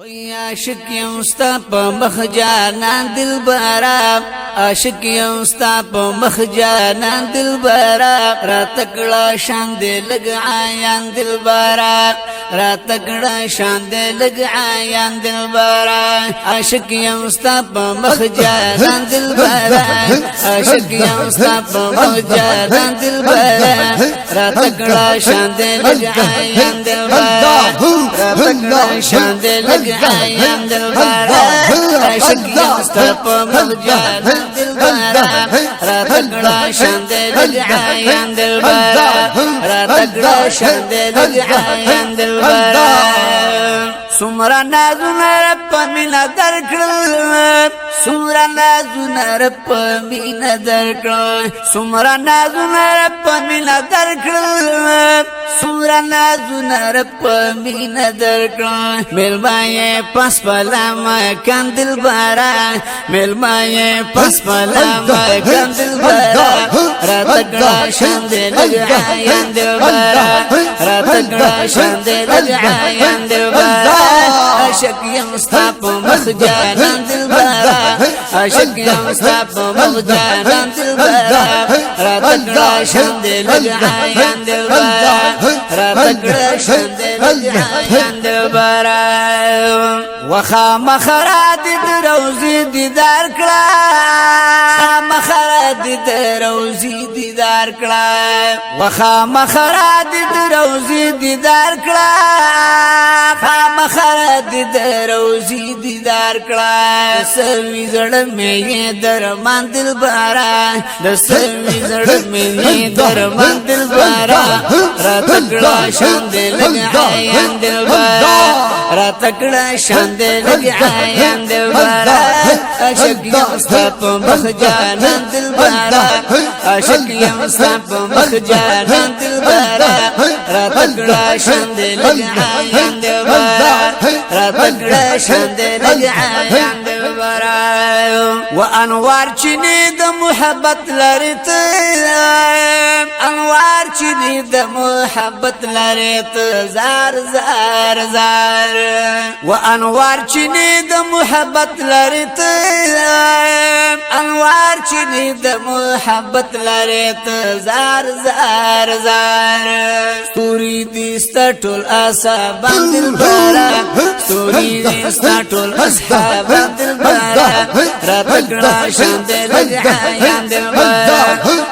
عاشق یم ستا په مخ جانان دلبرا عاشق یم ستا په مخ جانان دلبرا را تکړه شان دې لګ عیان دلبرا را تکړه شان دې لګ عیان دلبرا عاشق یم ستا په مخ جانان دلبرا عاشق یم ستا په مخ جانان دلبرا را تکړه شان دې لګ عیان دلبرا را تکړه شان دې لګ عیان دلبرا عاشق یم ستا په مخ جانان دلبرا را تکړه شان دې لګ عیان دلبرا را تکړه شان دې لګ عیان دلبرا سمرا نازونه رب مینا درکړل سمرا نازونه رب مینا درکړل سمرا نازونه رب مینا درکړل سمرا نازونه رب مینا درکړل ملمای پس پلا ما کندل بارا ملمای پس پلا ما کندل بارا را تکړه شان دې لګ عیان دلبرا را تکړه شان دې لګ عیان دلبرا عاشق یم ستا په مخ جانان دلبرا عاشق یم ستا په مخ جانان دلبرا را تکړه شان دې لګ عیان دلبرا را تکړه شان دې لګ عیان دلبرا وخا مخرات دروزي دیدار کړه مخرات دروزي دیدار کړه وخا مخرات دروزي دیدار کړه مخرات دروزي دیدار کړه سوي زړه مې درمان دلبرا د سوي زړه مې درمان دلبرا را تکړه شان دې لګ عیان دلبرا را تکړه شان دې لګ عیان دلبرا عاشق یم ستا په مخ جانان دلبرا عاشق یم ستا په مخ جانان دلبرا را تکړه شان دې لګ عیان دلبرا را تکړه شان دې لګ عیان دلبرا وانوار چینه د محبت لري ته انوار چینه د محبت لري ته زار زار زار وانوار چینه د محبت لري ته انوار چینه د محبت لري ته زار زار زار ستوري دي ستټول اصحاب دلبرا ستوري دي ستټول اصحاب دلبرا را تکړه شان دې لګ عیان دلبرا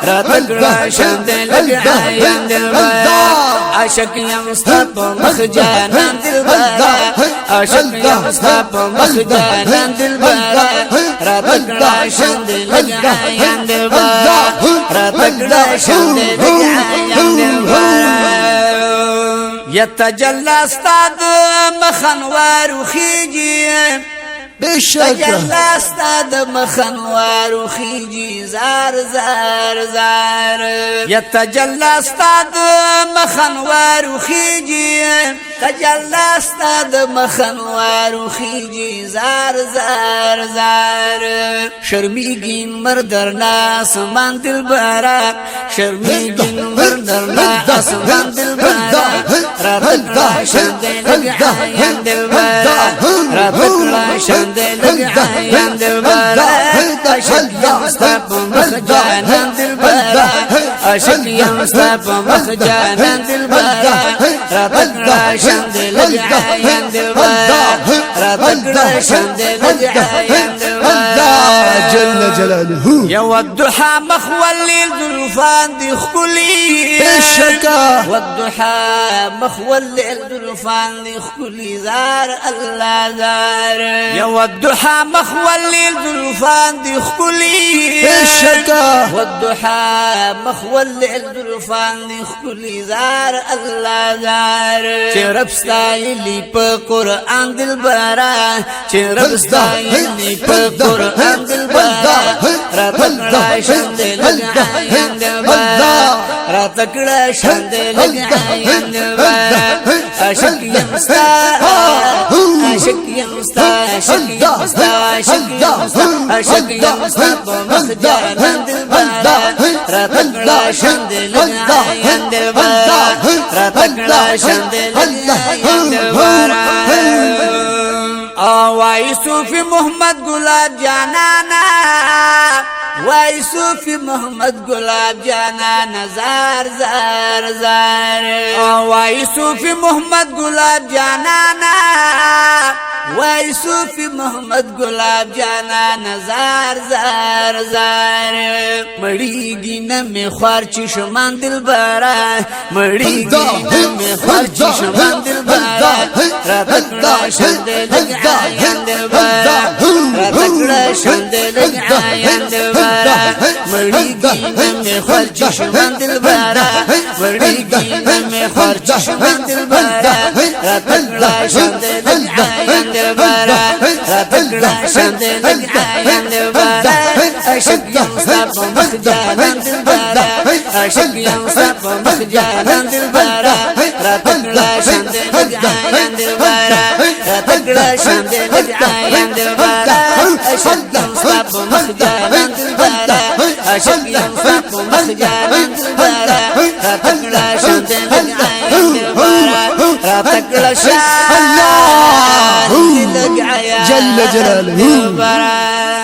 را تکړه شان دې لګ عیان دلبرا عاشق یم ستا په مخ جانان دلبرا عاشق یم ستا په مخ جانان دلبرا را تکړه شان دې لګ عیان دلبرا را تکړه شان دې لګ عیان دلبرا یتجلی استاد مخنوار خيجي تجلی استاد مخنوار خيجي زار زار زار یتجلی استاد مخنوار خيجي تجلی استاد مخنوار خيجي زار زار زار شرمیگین مردرنا اسمان دلبرا شرمیگین مردرنا اسمان دلبرا را تکړه شان دې لګ عیان دلبرا را تکړه شان دې لګ عیان دلبرا عاشق یم ستا په مخ جانان دلبرا عاشق یم ستا په مخ جانان دلبرا را تکړه شان دې لګ عیان دلبرا را تکړه شان دې لګ عیان دلبرا جل جلاله یو الضحى مخول الزلفان دي خلي الشكا والضحى مخول الزلفان دي خلي زار الله زار يا الضحى مخول الزلفان دي خلي الشكا والضحى مخول الزلفان دي خلي زار الله زار چرب ستایلی په قران دلبرا چرب ستایلی په قران دلبرا را تکړه شان دې لګ عیان دلبرا را تکړه شان دې لګ عیان دلبرا عاشق یم ستا عاشق یم ستا عاشق یم ستا عاشق یم ستا عاشق یم ستا په مخ جانان دلبرا را تکړه شان دې لګ عیان دلبرا را تکړه شان دې لګ عیان دلبرا وائی صوفی محمد گلاب جانانا وائی صوفی محمد گلاب جانانا زار زار زار وائی صوفی محمد گلاب جانانا وائی صوفی محمد گلاب جانانا زار زار زار مڑیگی نمی خوار چشمان دل بارا مڑیگی نمی خوار چشمان دل بارا راتکڑا شند لگ آیان دل بارا راتکڑا شند لگ آیان دل بارا مڑیگی نمی خوار چشمان دل بارا مڑیگی نمی خوار چشمان دل بارا راتکڑا شند لگ آیان دل بارا راتکڑا شند لگ آیان دل بارا عاشق یم ستا په مخ جانان دل بارا عاشق یم ستا په مخ جانان دل بارا راتکڑا شند لگ آیان دل بارا راتکڑا شند لگ آیان دل بارا عاشق یم ستا په مخ جانان دل بارا عاشق یم ستا په مخ جانان دل بارا راتکڑا شند لگ آیان دل بارا راتکڑا شند لگ آیان جل جلاله دل بارا